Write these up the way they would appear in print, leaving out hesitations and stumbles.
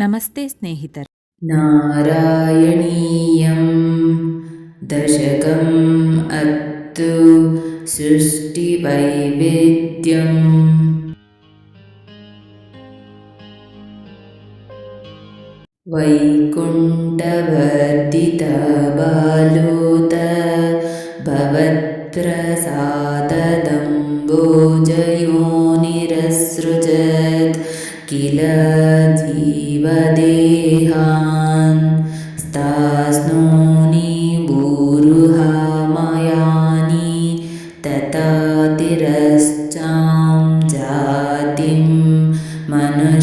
ನಮಸ್ತೆ ಸ್ನೇಹಿತರೆ. ನಾರಾಯಣೀಯಂ ದಶಕಂ ಅತ್ತು ಸೃಷ್ಟಿ ವೈವಿಧ್ಯಂ ವೈಕುಂಠವರ್ಧಿತ ಬಾಲೋತ ಭವತ್ಪ್ರಸಾದದಂಬೋಜಯೋನಿರಸೃಜತ್ किल जीवदेहान् स्तास्नोनि भूरुहामयानि तथा तिरश्चां जातिं मनुष्यनिवहानपि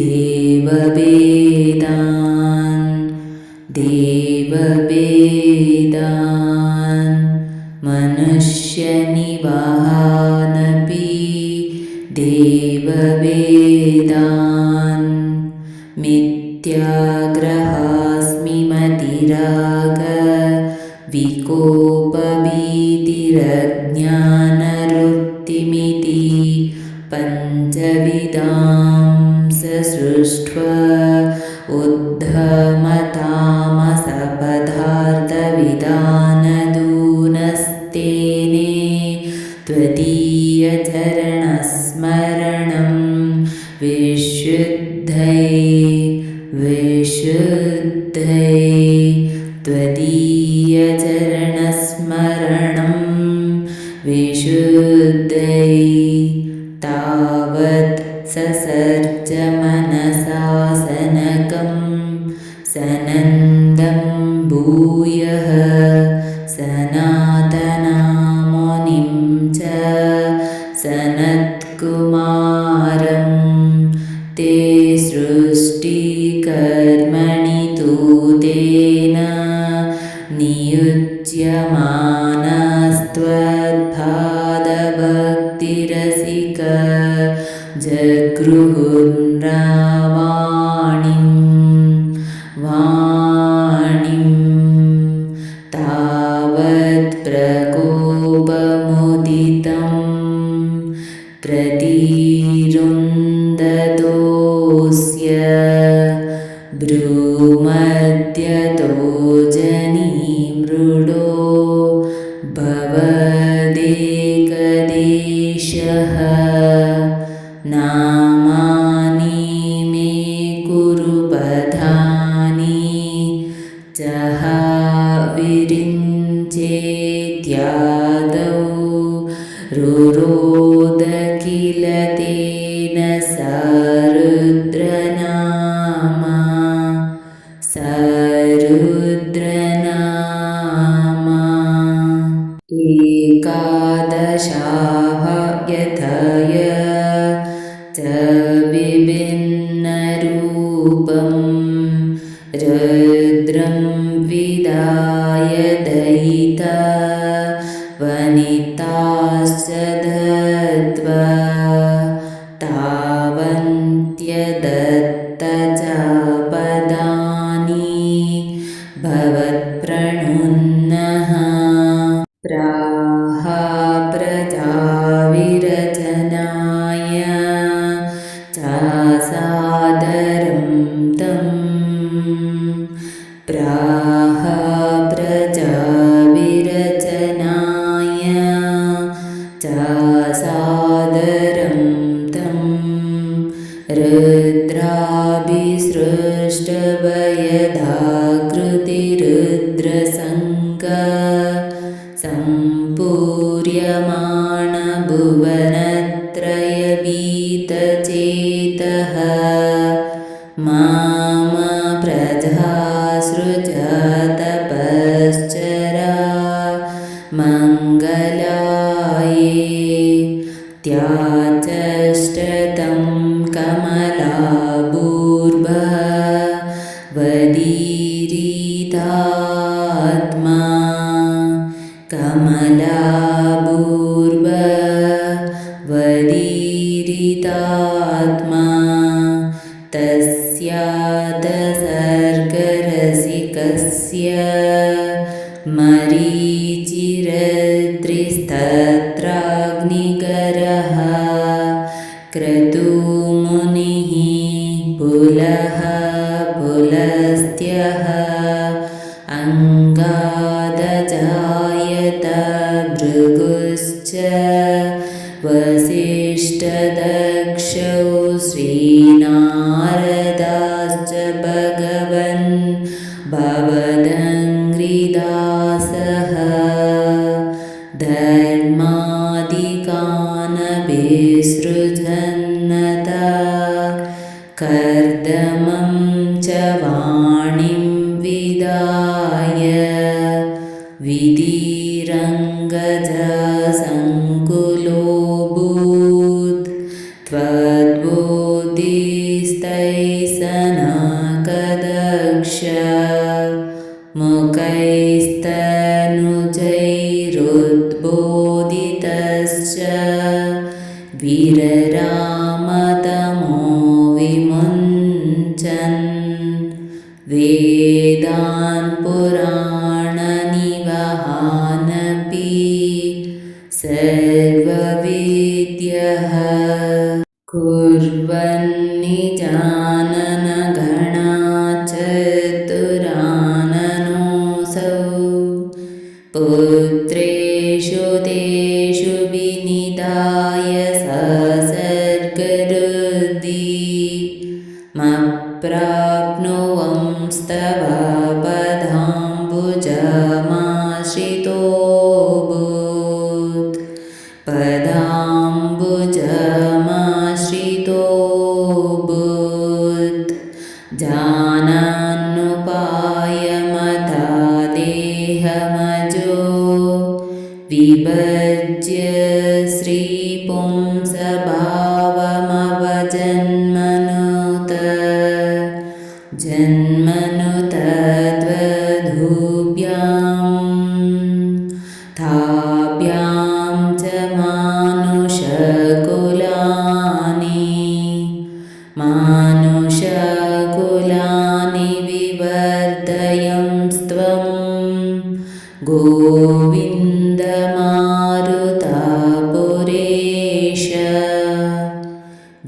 देववेदान् मनुष्यनिवहानपि देववेदान् मिथ्याग्रहास्मि मतिराग विकोपभीतिरज्ञानवृत्तिमिति पञ्चविधां ससृष्ट्वा उद्धमतामसपदार्थविधानदूनस्तेने त्वदीयचरणस्मरणं विशुद्धये त्वदीयचरणस्मरणं विशुद्धये तावत् ससर्ज मनसा सनकं सनन्दं भूयः सनातनामुनिं च सनत्कुमारं ते सृष्टिकर्मणि तु तेन नियुज्यमानस्त्वद्पादभक्तिरसिक जगृहुर्वाणीं तावत् प्रकोपमुदितं प्रतिरुन्दतोऽस्य भ्रूमध्यतो जनिमृडो भवदेकदेशः नामानि मे कुरु पथानि जह विरिञ्चेत्यादौ रुरोद किल तेन सरुद्रनामा एकादशाः यथय च विभिन्नरूपं रुद्रं विदाय दयिता वनिताश्च दत्वा तावन्त्यदत्त च पदानि भवत्प्रणुन्नः प्राह प्रजाविरचनाय च सादरं तं प्राह प्रजाविरचनाय च सादरं तं रुद्राभिसृष्टभयदाकृतिरुद्रसङ्ग सम्पूर्यमाण भुवनत्रयभीतचेतः माम प्रजासृजतपश्चरा मङ्गलाये त्याचष्टतं कमलाभूर्भवदीरितात्मा कमलाभूर्भवदीरितात्मा तस्यादसर्गरसिकस्य मरीचिरद्रिस्तत्राग्निगरः क्रतुमुनि भृगुश्च वसिष्ठदक्षौ श्रीनारदाश्च भगवन् भवदङ्घ्रिदासः धर्मादिकानभिसृजन्नता कर्दमं च वाणीं विदाय विधिरङ्गजसङ्कुलोऽभूत् त्वद्बोधिस्तैः मुखैस्तनुजैरुद्बोधितश्च वीररामतमो विमुञ्चन् वेदान् पुराणनिवहानपि सर्वविद्यः कुर्वन्निजानन गणाचतुराननोऽसौ पुत्रेषु तेषु विनिधाय ससर्गरुद्धिमप्राप्नुवंस्तव पदाम्बुजमाश्रितोऽभूत् पदाम्बुजमाश्रितोऽभूत् जानान्नुपायमथा देहमजो विभज्य श्रीपुंसभावमवजन्मनुत जन्मनुतत्वधूभ्यां ताभ्यां च मानुषकुलानि विवर्धयंस्त्वं गोविन्द मारुतापुरेश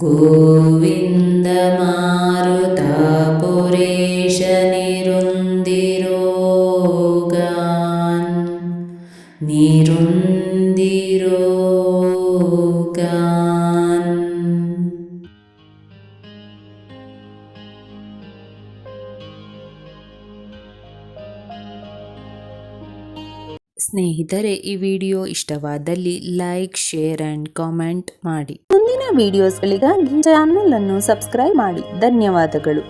गोविन्द मारुतापुरेश निरुन्दिरोगान् ಸ್ನೇಹಿತರೆ, ಈ ವಿಡಿಯೋ ಇಷ್ಟವಾದಲ್ಲಿ ಲೈಕ್, ಶೇರ್ ಅಂಡ್ ಕಾಮೆಂಟ್ ಮಾಡಿ. ಮುಂದಿನ ವಿಡಿಯೋಸ್ಗಳಿಗಾಗಿ ಚಾನೆಲ್ ಅನ್ನು ಸಬ್ಸ್ಕ್ರೈಬ್ ಮಾಡಿ. ಧನ್ಯವಾದಗಳು.